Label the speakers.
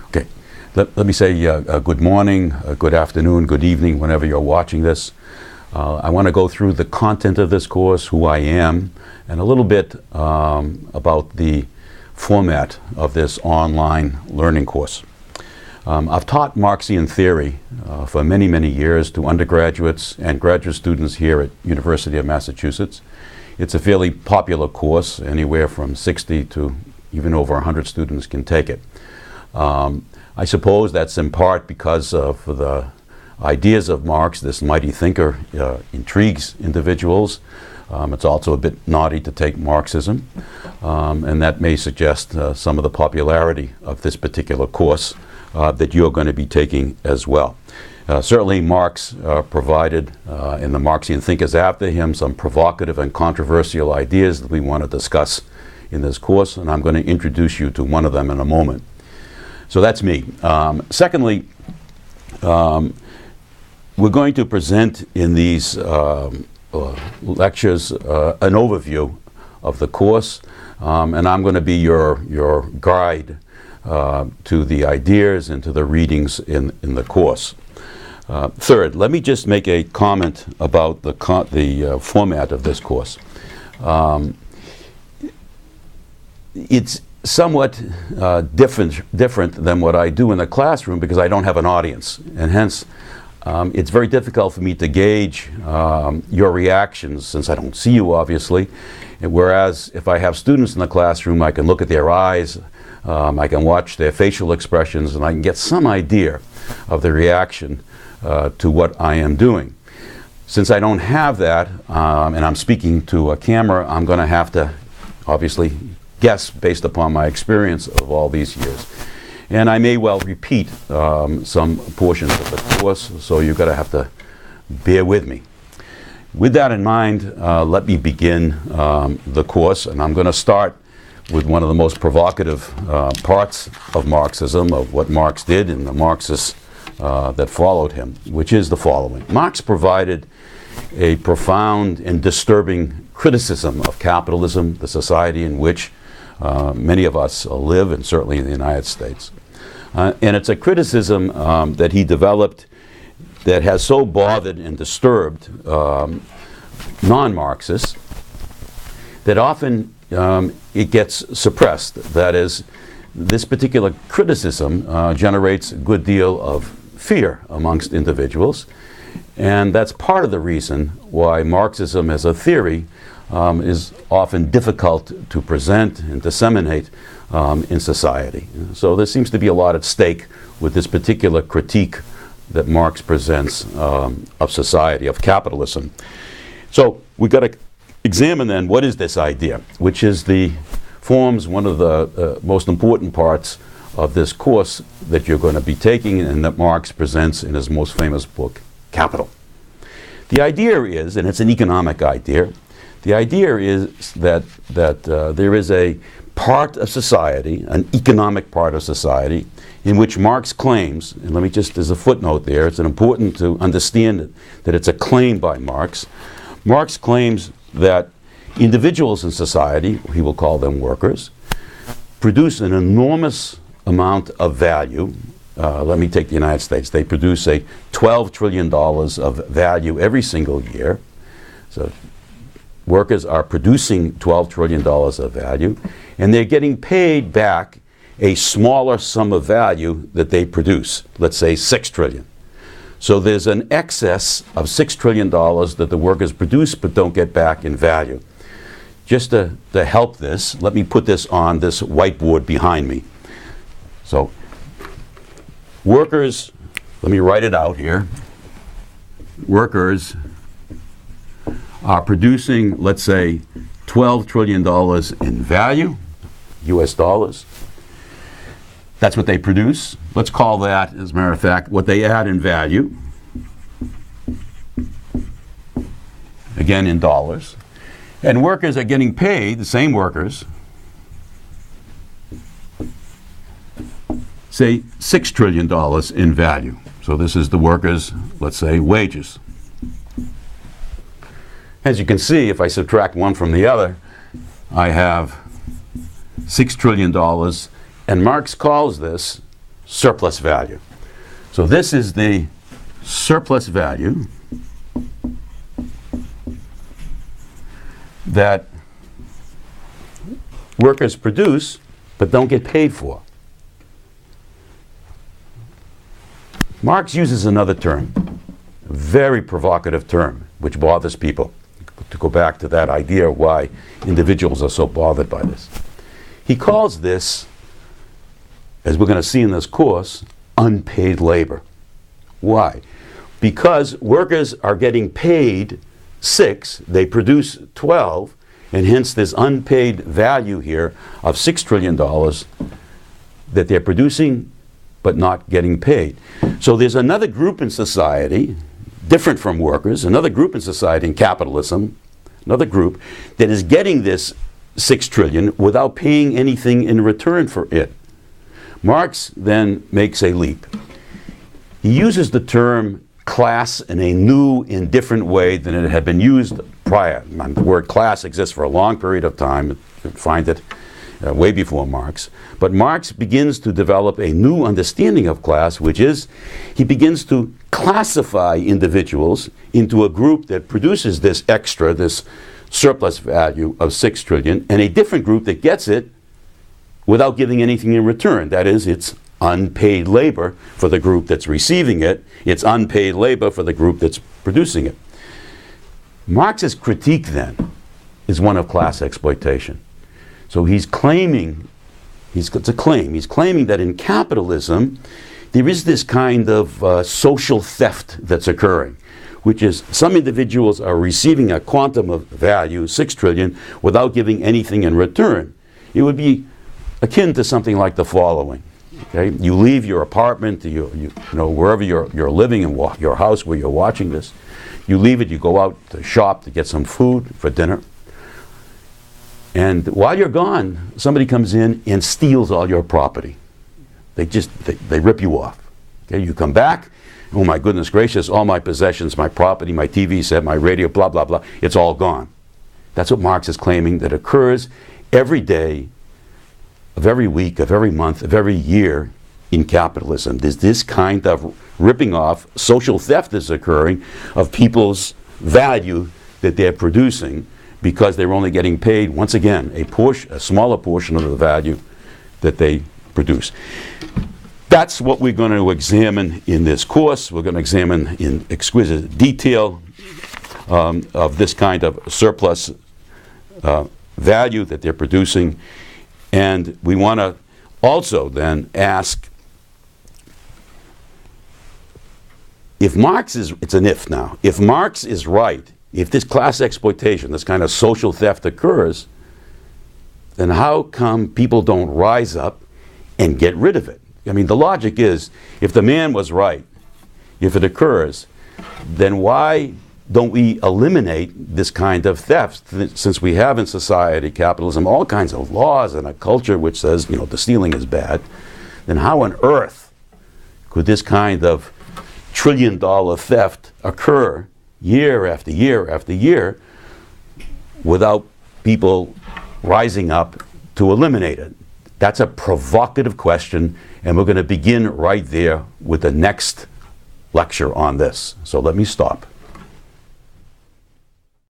Speaker 1: Okay, let me say good morning, good afternoon, good evening, whenever you're watching this. I want to go through the content of this course, who I am, and a little bit about the format of this online learning course. I've taught Marxian theory for many, many years to undergraduates and graduate students here at University of Massachusetts. It's a fairly popular course. Anywhere from 60 to even over 100 students can take it. I suppose that's in part because of the ideas of Marx. This mighty thinker intrigues individuals. It's also a bit naughty to take Marxism, and that may suggest some of the popularity of this particular course that you're going to be taking as well. Certainly Marx provided in the Marxian thinkers after him some provocative and controversial ideas that we want to discuss in this course, and I'm going to introduce you to one of them in a moment. So that's me. Secondly, we're going to present in these lectures an overview of the course, and I'm going to be your guide to the ideas and to the readings in the course. Third, let me just make a comment about the format of this course. It's somewhat different than what I do in the classroom because I don't have an audience, and hence it's very difficult for me to gauge your reactions since I don't see you, obviously. Whereas if I have students in the classroom, I can look at their eyes, I can watch their facial expressions, and I can get some idea of the reaction to what I am doing. Since I don't have that, and I'm speaking to a camera, I'm going to have to obviously guess based upon my experience of all these years. And I may well repeat some portions of the course, so you're going to have to bear with me. With that in mind, let me begin the course, and I'm going to start with one of the most provocative parts of Marxism, of what Marx did and the Marxists that followed him, which is the following. Marx provided a profound and disturbing criticism of capitalism, the society in which many of us live, and certainly in the United States. And it's a criticism that he developed that has so bothered and disturbed non-Marxists that often it gets suppressed. That is, this particular criticism generates a good deal of fear amongst individuals, and that's part of the reason why Marxism as a theory is often difficult to present and disseminate in society. So there seems to be a lot at stake with this particular critique that Marx presents of society, of capitalism. So we've got to examine then what is this idea, which forms one of the most important parts of this course that you're going to be taking and that Marx presents in his most famous book, Capital. The idea is, and it's an economic idea, the idea is that there is a part of society, an economic part of society, in which Marx claims, and let me just, there's a footnote there, it's important to understand that it's a claim by Marx. Marx claims that individuals in society, he will call them workers, produce an enormous amount of value. Let me take the United States. They produce $12 trillion of value every single year. So workers are producing $12 trillion of value, and they're getting paid back a smaller sum of value that they produce, let's say $6 trillion. So there's an excess of $6 trillion that the workers produce but don't get back in value. Just to help this, let me put this on this whiteboard behind me. So workers, let me write it out here. Workers are producing, let's say, $12 trillion in value, US dollars. That's what they produce. Let's call that, as a matter of fact, what they add in value. Again, in dollars. And workers are getting paid, the same workers, say $6 trillion in value. So this is the workers', let's say, wages. As you can see, if I subtract one from the other, I have $6 trillion, and Marx calls this surplus value. So this is the surplus value that workers produce but don't get paid for. Marx uses another term, a very provocative term, which bothers people, to go back to that idea of why individuals are so bothered by this. He calls this, as we're going to see in this course, unpaid labor. Why? Because workers are getting paid 6, they produce 12, and hence this unpaid value here of $6 trillion that they're producing but not getting paid. So there's another group in society, different from workers, another group in society in capitalism, another group that is getting this $6 trillion without paying anything in return for it. Marx then makes a leap. He uses the term class in a new and different way than it had been used prior. The word class exists for a long period of time. You can find it way before Marx. But Marx begins to develop a new understanding of class, which is he begins to classify individuals into a group that produces this extra, this surplus value of $6 trillion, and a different group that gets it without giving anything in return. That is, it's unpaid labor for the group that's receiving it. It's unpaid labor for the group that's producing it. Marx's critique, then, is one of class exploitation. So he's claiming, it's a claim, he's claiming that in capitalism, there is this kind of social theft that's occurring, which is some individuals are receiving a quantum of value, $6 trillion, without giving anything in return. It would be akin to something like the following. Okay? You leave your apartment, you know, wherever you're living in your house where you're watching this, you leave it, you go out to shop to get some food for dinner, and while you're gone, somebody comes in and steals all your property. They rip you off. Okay? You come back, oh my goodness gracious, all my possessions, my property, my TV set, my radio, blah, blah, blah, it's all gone. That's what Marx is claiming that occurs every day of every week, of every month, of every year in capitalism. There's this kind of ripping off, social theft is occurring of people's value that they're producing because they're only getting paid, once again, a smaller portion of the value that they produce. That's what we're going to examine in this course. We're going to examine in exquisite detail of this kind of surplus value that they're producing. And we want to also then ask, if Marx is, it's an if now, if Marx is right, if this class exploitation, this kind of social theft occurs, then how come people don't rise up and get rid of it? I mean, the logic is, if the man was right, if it occurs, then why don't we eliminate this kind of theft? Since we have in society, capitalism, all kinds of laws and a culture which says, you know, the stealing is bad, then how on earth could this kind of trillion-dollar theft occur year after year after year without people rising up to eliminate it? That's a provocative question, and we're going to begin right there with the next lecture on this. So let me stop.